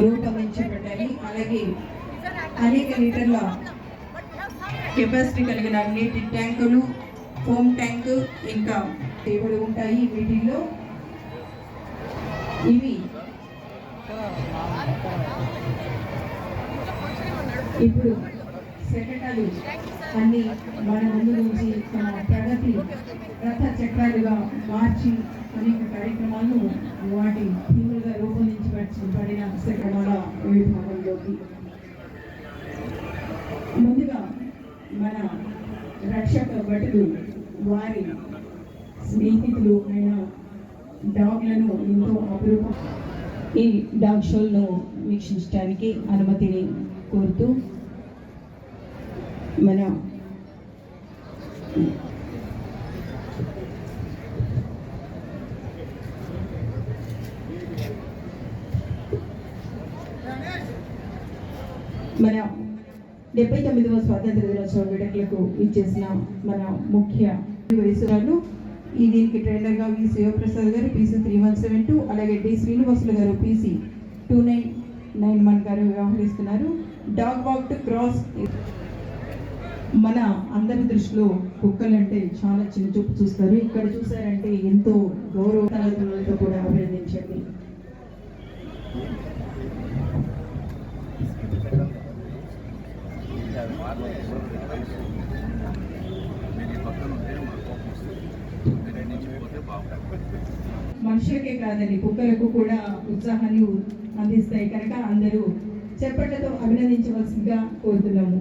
రూపొందించబడ్డాయి. అలాగే అనేక లీటర్ల కెపాసిటీ కలిగిన నీటి ట్యాంకులు, ఫోమ్ ట్యాంక్ ఇంకా టేబుల్ ఉంటాయి. వీటిల్లో ఇవి ఇప్పుడు శకటాలు అన్ని మన ముందు నుంచి తమ ప్రగతి రథ చక్రాలుగా మార్చి అనేక కార్యక్రమాలను వాటి థీములుగా రూపొందించబడిన శకటాల విభాగంలోకి ముందుగా మన రక్షక భటులు వారి స్నేహితులు అయిన డాగ్లను ఎంతో అపురూపం ఈ డాగ్ షోలను వీక్షించడానికి అనుమతిని కోరుతూ మన మన 79వ స్వాతంత్ర దినోత్సవ వేడుకలకు ఇచ్చేసిన మన ముఖ్య వయసురాలు దీనికి ట్రైనర్గా వి శివప్రసాద్ గారు PC 3172, అలాగే డి శ్రీనివాసులు గారు PC 2991 గారు వ్యవహరిస్తున్నారు. Dog walk to cross. మన అందరి దృష్టిలో కుక్కలంటే చాలా చిన్న చూపు చూస్తారు. ఇక్కడ చూసారంటే ఎంతో గౌరవతో కూడా అభినందించండి. మనుషులకే కాదండి, కుక్కలకు కూడా ఉత్సాహాన్ని అందిస్తాయి కనుక అందరూ చప్పట్లతో అభినందించవలసిందిగా కోరుతున్నాము.